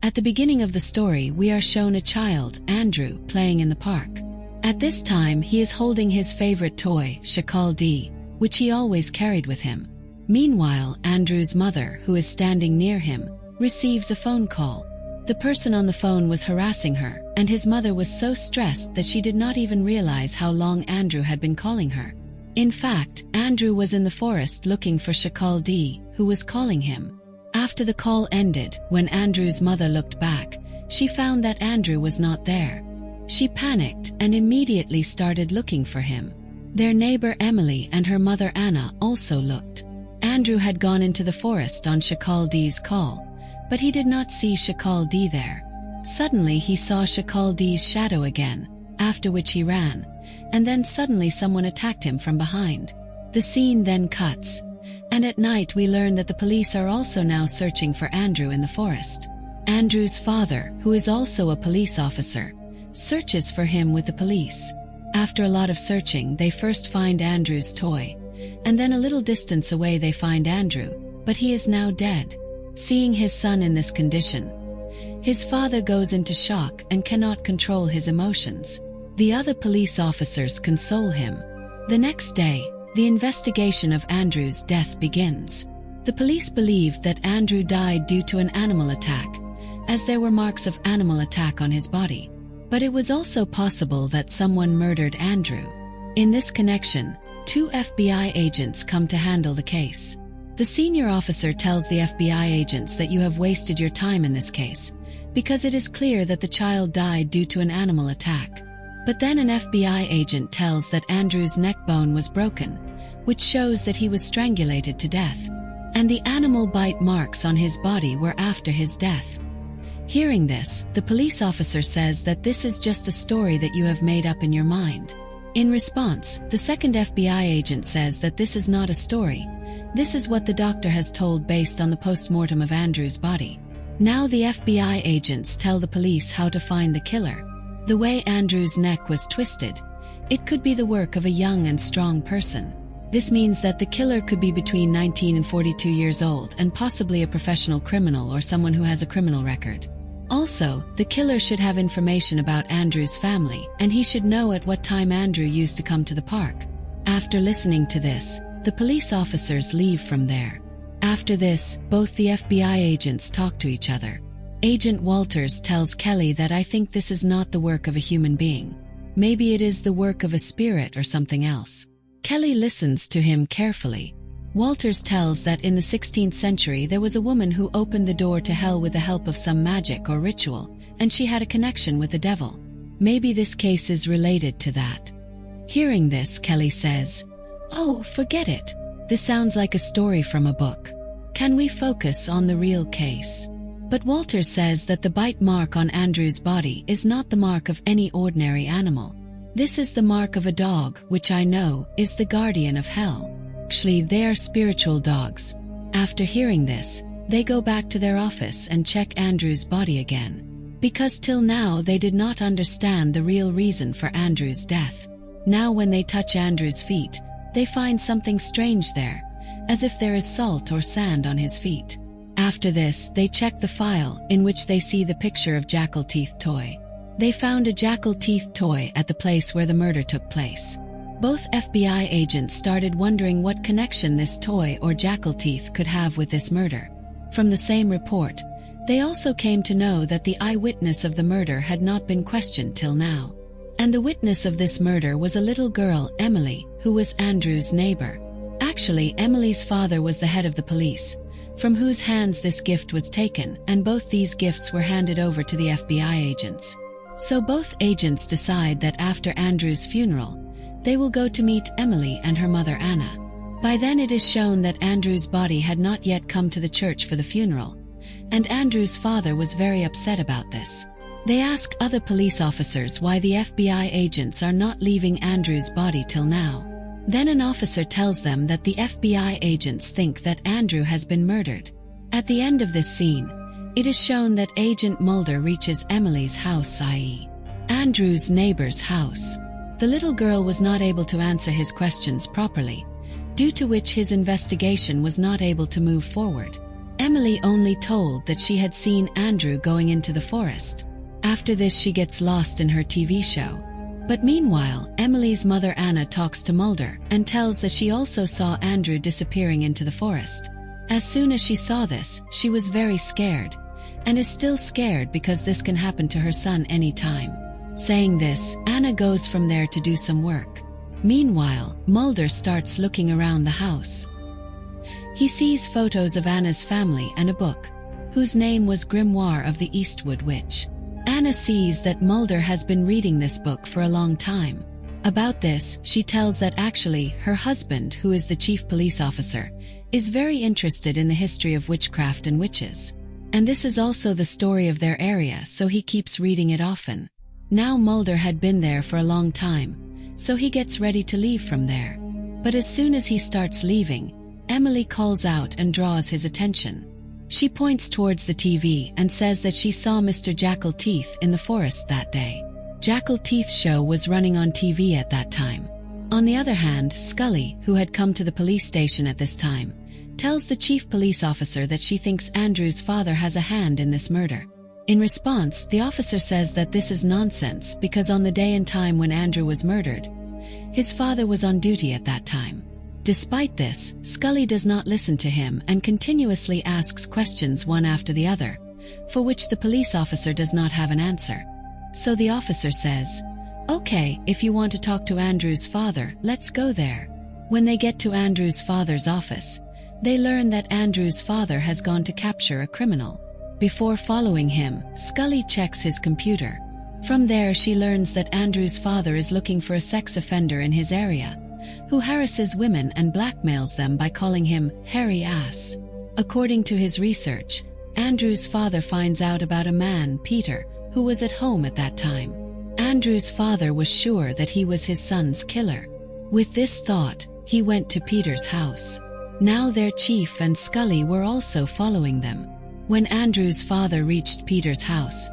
At the beginning of the story, we are shown a child, Andrew, playing in the park. At this time, he is holding his favorite toy, Shakal D, which he always carried with him. Meanwhile, Andrew's mother, who is standing near him, receives a phone call. The person on the phone was harassing her, and his mother was so stressed that she did not even realize how long Andrew had been calling her. In fact, Andrew was in the forest looking for Shakal D, who was calling him. After the call ended, when Andrew's mother looked back, she found that Andrew was not there. She panicked and immediately started looking for him. Their neighbor Emily and her mother Anna also looked. Andrew had gone into the forest on Shakal D's call, but he did not see Shakal D there. Suddenly he saw Shakal D's shadow again, after which he ran, and then suddenly someone attacked him from behind. The scene then cuts, and at night we learn that the police are also now searching for Andrew in the forest. Andrew's father, who is also a police officer, searches for him with the police. After a lot of searching, they first find Andrew's toy, and then a little distance away they find Andrew, but he is now dead. Seeing his son in this condition, his father goes into shock and cannot control his emotions. The other police officers console him. The next day, the investigation of Andrew's death begins. The police believed that Andrew died due to an animal attack, as there were marks of animal attack on his body. But it was also possible that someone murdered Andrew. In this connection, 2 FBI agents come to handle the case. The senior officer tells the FBI agents that you have wasted your time in this case, because it is clear that the child died due to an animal attack. But then an FBI agent tells that Andrew's neck bone was broken, which shows that he was strangulated to death, and the animal bite marks on his body were after his death. Hearing this, the police officer says that this is just a story that you have made up in your mind. In response, the second FBI agent says that this is not a story. This is what the doctor has told based on the post-mortem of Andrew's body. Now the FBI agents tell the police how to find the killer. The way Andrew's neck was twisted, it could be the work of a young and strong person. This means that the killer could be between 19 and 42 years old and possibly a professional criminal or someone who has a criminal record. Also, the killer should have information about Andrew's family, and he should know at what time Andrew used to come to the park. After listening to this, the police officers leave from there. After this, both the FBI agents talk to each other. Agent Walters tells Kelly that I think this is not the work of a human being. Maybe it is the work of a spirit or something else. Kelly listens to him carefully. Walters tells that in the 16th century there was a woman who opened the door to hell with the help of some magic or ritual, and she had a connection with the devil. Maybe this case is related to that. Hearing this, Kelly says, "Oh, forget it. This sounds like a story from a book. Can we focus on the real case?" But Walters says that the bite mark on Andrew's body is not the mark of any ordinary animal. This is the mark of a dog, which I know is the guardian of hell. Actually, they are spiritual dogs. After hearing this, they go back to their office and check Andrew's body again, because till now they did not understand the real reason for Andrew's death. Now when they touch Andrew's feet, they find something strange there, as if there is salt or sand on his feet. After this, they check the file, in which they see the picture of jackal teeth toy. They found a jackal teeth toy at the place where the murder took place. Both FBI agents started wondering what connection this toy or jackal teeth could have with this murder. From the same report, they also came to know that the eyewitness of the murder had not been questioned till now. And the witness of this murder was a little girl, Emily, who was Andrew's neighbor. Actually, Emily's father was the head of the police, from whose hands this gift was taken, and both these gifts were handed over to the FBI agents. So both agents decide that after Andrew's funeral, they will go to meet Emily and her mother Anna. By then it is shown that Andrew's body had not yet come to the church for the funeral, and Andrew's father was very upset about this. They ask other police officers why the FBI agents are not leaving Andrew's body till now. Then an officer tells them that the FBI agents think that Andrew has been murdered. At the end of this scene, it is shown that Agent Mulder reaches Emily's house, i.e., Andrew's neighbor's house. The little girl was not able to answer his questions properly, due to which his investigation was not able to move forward. Emily only told that she had seen Andrew going into the forest. After this, she gets lost in her TV show. But meanwhile, Emily's mother Anna talks to Mulder and tells that she also saw Andrew disappearing into the forest. As soon as she saw this, she was very scared, and is still scared because this can happen to her son any time. Saying this, Anna goes from there to do some work. Meanwhile, Mulder starts looking around the house. He sees photos of Anna's family and a book, whose name was Grimoire of the Eastwood Witch. Anna sees that Mulder has been reading this book for a long time. About this, she tells that actually, her husband, who is the chief police officer, is very interested in the history of witchcraft and witches. And this is also the story of their area, so he keeps reading it often. Now Mulder had been there for a long time, so he gets ready to leave from there. But as soon as he starts leaving, Emily calls out and draws his attention. She points towards the TV and says that she saw Mr. Jackal Teeth in the forest that day. Jackal Teeth's show was running on TV at that time. On the other hand, Scully, who had come to the police station at this time, tells the chief police officer that she thinks Andrew's father has a hand in this murder. In response, the officer says that this is nonsense because on the day and time when Andrew was murdered, his father was on duty at that time. Despite this, Scully does not listen to him and continuously asks questions one after the other, for which the police officer does not have an answer. So the officer says, "Okay, if you want to talk to Andrew's father, let's go there." When they get to Andrew's father's office, they learn that Andrew's father has gone to capture a criminal. Before following him, Scully checks his computer. From there, she learns that Andrew's father is looking for a sex offender in his area, who harasses women and blackmails them by calling him hairy ass. According to his research, Andrew's father finds out about a man, Peter, who was at home at that time. Andrew's father was sure that he was his son's killer. With this thought, he went to Peter's house. Now their chief and Scully were also following them. When Andrew's father reached Peter's house,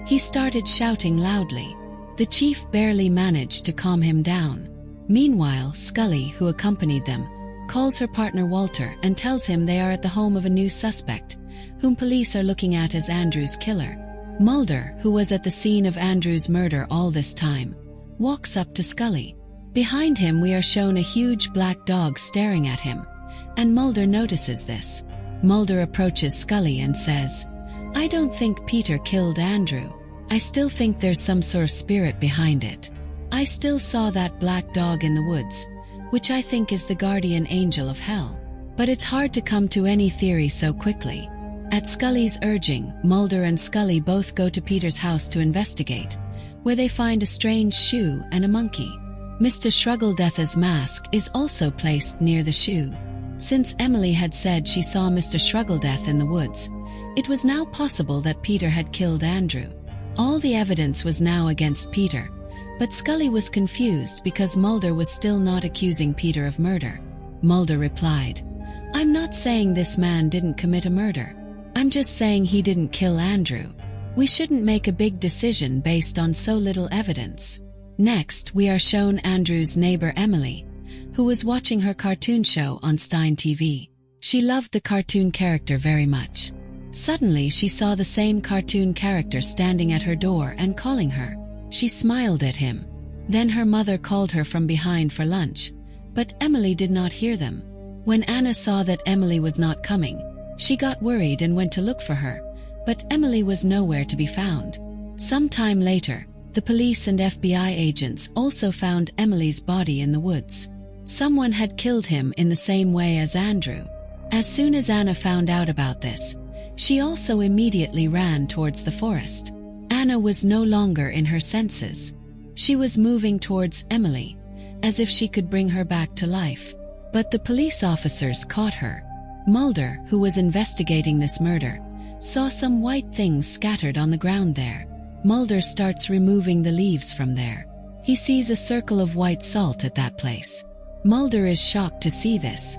he started shouting loudly. The chief barely managed to calm him down. Meanwhile, Scully, who accompanied them, calls her partner Walter and tells him they are at the home of a new suspect, whom police are looking at as Andrew's killer. Mulder, who was at the scene of Andrew's murder all this time, walks up to Scully. Behind him we are shown a huge black dog staring at him, and Mulder notices this. Mulder approaches Scully and says, "I don't think Peter killed Andrew. I still think there's some sort of spirit behind it. I still saw that black dog in the woods, which I think is the guardian angel of hell. But it's hard to come to any theory so quickly." At Scully's urging, Mulder and Scully both go to Peter's house to investigate, where they find a strange shoe and a monkey. Mr. Shruggledeath's mask is also placed near the shoe. Since Emily had said she saw Mr. Shruggledeath in the woods, it was now possible that Peter had killed Andrew. All the evidence was now against Peter, but Scully was confused because Mulder was still not accusing Peter of murder. Mulder replied, "I'm not saying this man didn't commit a murder. I'm just saying he didn't kill Andrew. We shouldn't make a big decision based on so little evidence." Next, we are shown Andrew's neighbor Emily, who was watching her cartoon show on Stein TV. She loved the cartoon character very much. Suddenly, she saw the same cartoon character standing at her door and calling her. She smiled at him. Then her mother called her from behind for lunch, but Emily did not hear them. When Anna saw that Emily was not coming, she got worried and went to look for her, but Emily was nowhere to be found. Some time later, the police and FBI agents also found Emily's body in the woods. Someone had killed him in the same way as Andrew. As soon as Anna found out about this, she also immediately ran towards the forest. Anna was no longer in her senses. She was moving towards Emily, as if she could bring her back to life. But the police officers caught her. Mulder, who was investigating this murder, saw some white things scattered on the ground there. Mulder starts removing the leaves from there. He sees a circle of white salt at that place. Mulder is shocked to see this.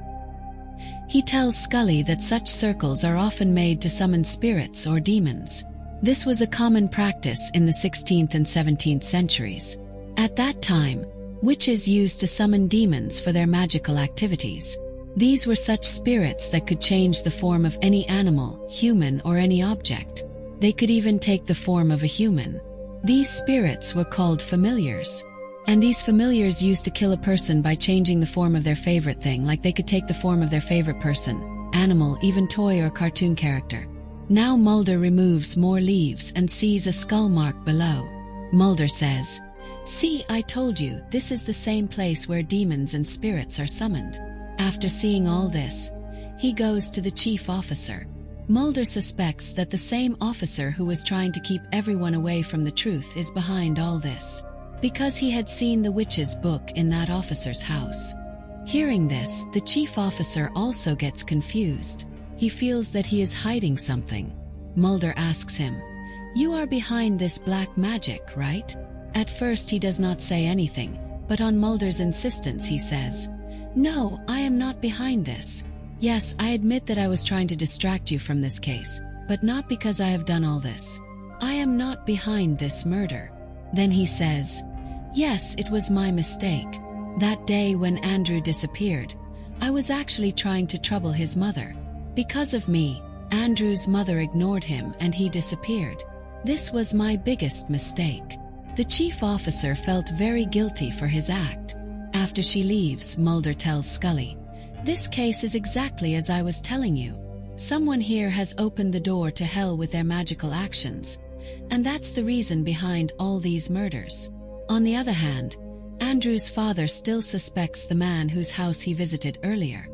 He tells Scully that such circles are often made to summon spirits or demons. This was a common practice in the 16th and 17th centuries. At that time, witches used to summon demons for their magical activities. These were such spirits that could change the form of any animal, human, or any object. They could even take the form of a human. These spirits were called familiars. And these familiars used to kill a person by changing the form of their favorite thing, like they could take the form of their favorite person, animal, even toy or cartoon character. Now Mulder removes more leaves and sees a skull mark below. Mulder says, "See, I told you, this is the same place where demons and spirits are summoned." After seeing all this, he goes to the chief officer. Mulder suspects that the same officer who was trying to keep everyone away from the truth is behind all this, because he had seen the witch's book in that officer's house. Hearing this, the chief officer also gets confused. He feels that he is hiding something. Mulder asks him, "You are behind this black magic, right?" At first he does not say anything, but on Mulder's insistence he says, "No, I am not behind this. Yes, I admit that I was trying to distract you from this case, but not because I have done all this. I am not behind this murder." Then he says, "Yes, it was my mistake. That day when Andrew disappeared, I was actually trying to trouble his mother. Because of me, Andrew's mother ignored him and he disappeared. This was my biggest mistake." The chief officer felt very guilty for his act. After she leaves, Mulder tells Scully, "This case is exactly as I was telling you. Someone here has opened the door to hell with their magical actions, and that's the reason behind all these murders." On the other hand, Andrew's father still suspects the man whose house he visited earlier.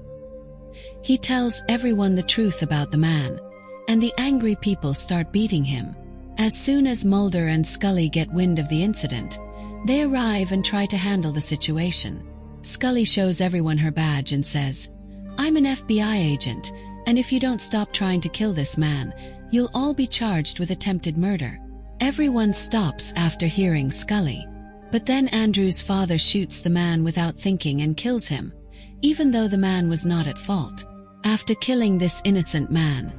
He tells everyone the truth about the man, and the angry people start beating him. As soon as Mulder and Scully get wind of the incident, they arrive and try to handle the situation. Scully shows everyone her badge and says, "I'm an FBI agent, and if you don't stop trying to kill this man, you'll all be charged with attempted murder." Everyone stops after hearing Scully. But then Andrew's father shoots the man without thinking and kills him, even though the man was not at fault. After killing this innocent man,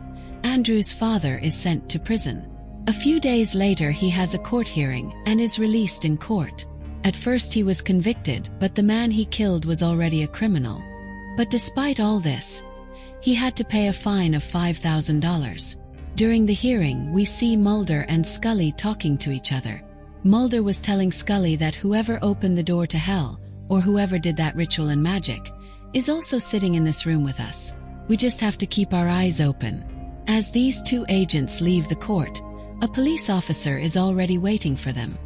Andrew's father is sent to prison. A few days later he has a court hearing and is released in court. At first he was convicted, but the man he killed was already a criminal. But despite all this, he had to pay a fine of $5,000. During the hearing, we see Mulder and Scully talking to each other. Mulder was telling Scully that whoever opened the door to hell, or whoever did that ritual and magic, is also sitting in this room with us. We just have to keep our eyes open. As these two agents leave the court, a police officer is already waiting for them.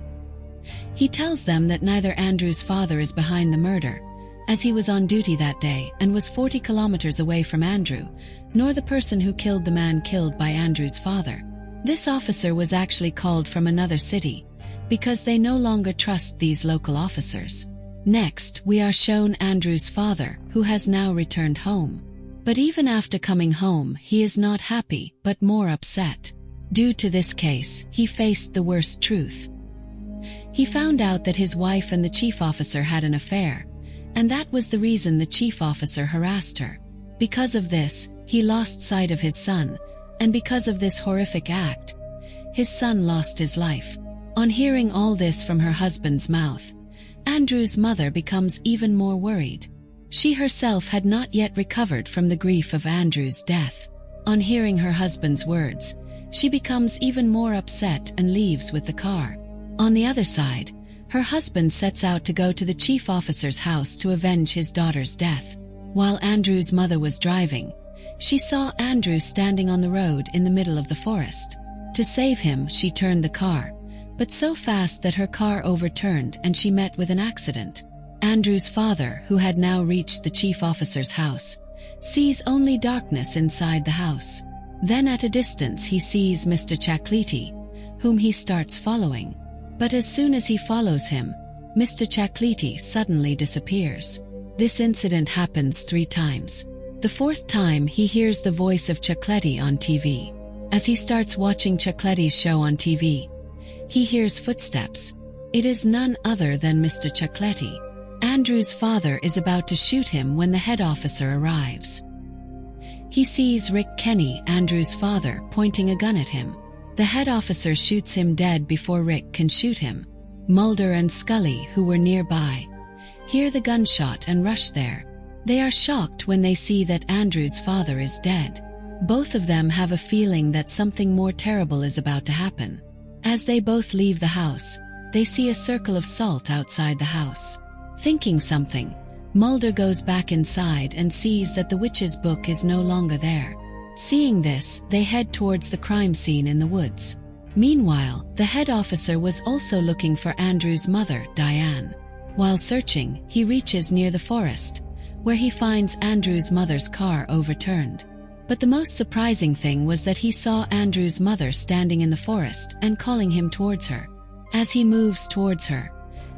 He tells them that neither Andrew's father is behind the murder, as he was on duty that day and was 40 kilometers away from Andrew, nor the person who killed the man killed by Andrew's father. This officer was actually called from another city, because they no longer trust these local officers. Next, we are shown Andrew's father, who has now returned home. But even after coming home, he is not happy, but more upset. Due to this case, he faced the worst truth. He found out that his wife and the chief officer had an affair, and that was the reason the chief officer harassed her. Because of this, he lost sight of his son, and because of this horrific act, his son lost his life. On hearing all this from her husband's mouth, Andrew's mother becomes even more worried. She herself had not yet recovered from the grief of Andrew's death. On hearing her husband's words, she becomes even more upset and leaves with the car. On the other side, her husband sets out to go to the chief officer's house to avenge his daughter's death. While Andrew's mother was driving, she saw Andrew standing on the road in the middle of the forest. To save him, she turned the car, but so fast that her car overturned and she met with an accident. Andrew's father, who had now reached the chief officer's house, sees only darkness inside the house. Then at a distance he sees Mr. Chacliti, whom he starts following. But as soon as he follows him, Mr. Chacliti suddenly disappears. This incident happens 3 times. The 4th time he hears the voice of Chacletti on TV. As he starts watching Chacletti's show on TV, he hears footsteps. It is none other than Mr. Chacletti. Andrew's father is about to shoot him when the head officer arrives. He sees Rick Kenny, Andrew's father, pointing a gun at him. The head officer shoots him dead before Rick can shoot him. Mulder and Scully, who were nearby, hear the gunshot and rush there. They are shocked when they see that Andrew's father is dead. Both of them have a feeling that something more terrible is about to happen. As they both leave the house, they see a circle of salt outside the house. Thinking something, Mulder goes back inside and sees that the witch's book is no longer there. Seeing this, they head towards the crime scene in the woods. Meanwhile, the head officer was also looking for Andrew's mother, Diane. While searching, he reaches near the forest, where he finds Andrew's mother's car overturned. But the most surprising thing was that he saw Andrew's mother standing in the forest and calling him towards her. As he moves towards her,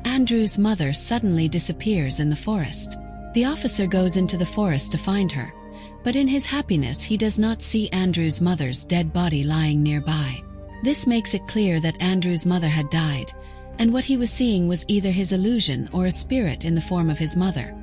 Andrew's mother suddenly disappears in the forest. The officer goes into the forest to find her, but in his happiness he does not see Andrew's mother's dead body lying nearby. This makes it clear that Andrew's mother had died, and what he was seeing was either his illusion or a spirit in the form of his mother.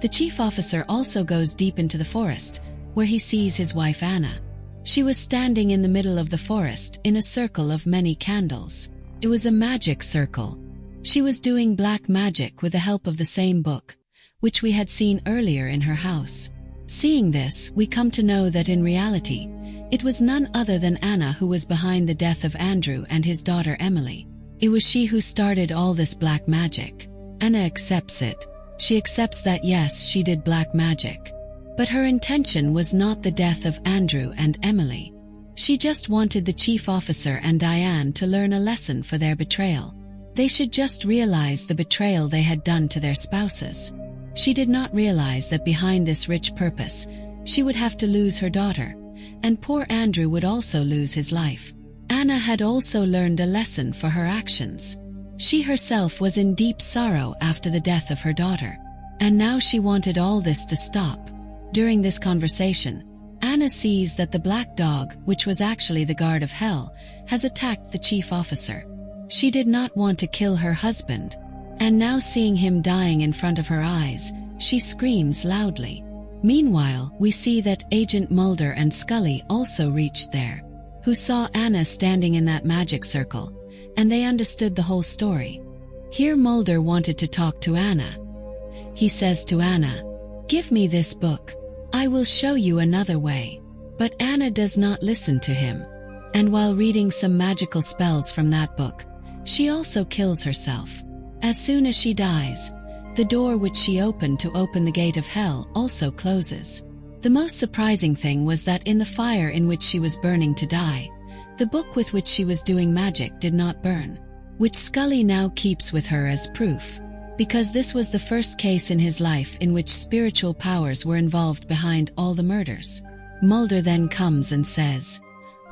The chief officer also goes deep into the forest, where he sees his wife Anna. She was standing in the middle of the forest in a circle of many candles. It was a magic circle. She was doing black magic with the help of the same book, which we had seen earlier in her house. Seeing this, we come to know that in reality, it was none other than Anna who was behind the death of Andrew and his daughter Emily. It was she who started all this black magic. Anna accepts it. She accepts that yes, she did black magic. But her intention was not the death of Andrew and Emily. She just wanted the chief officer and Diane to learn a lesson for their betrayal. They should just realize the betrayal they had done to their spouses. She did not realize that behind this rich purpose, she would have to lose her daughter, and poor Andrew would also lose his life. Anna had also learned a lesson for her actions. She herself was in deep sorrow after the death of her daughter, and now she wanted all this to stop. During this conversation, Anna sees that the black dog, which was actually the guard of hell, has attacked the chief officer. She did not want to kill her husband, and now seeing him dying in front of her eyes, she screams loudly. Meanwhile, we see that Agent Mulder and Scully also reached there, who saw Anna standing in that magic circle, and they understood the whole story. Here Mulder wanted to talk to Anna. He says to Anna, "Give me this book. I will show you another way." But Anna does not listen to him, and while reading some magical spells from that book, she also kills herself. As soon as she dies, the door which she opened to open the gate of hell also closes. The most surprising thing was that in the fire in which she was burning to die, the book with which she was doing magic did not burn, which Scully now keeps with her as proof, because this was the first case in his life in which spiritual powers were involved behind all the murders. Mulder then comes and says,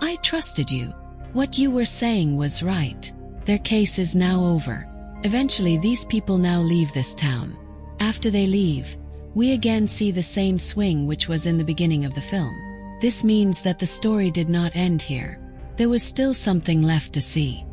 "I trusted you. What you were saying was right. Their case is now over." Eventually, these people now leave this town. After they leave, we again see the same swing which was in the beginning of the film. This means that the story did not end here. There was still something left to see.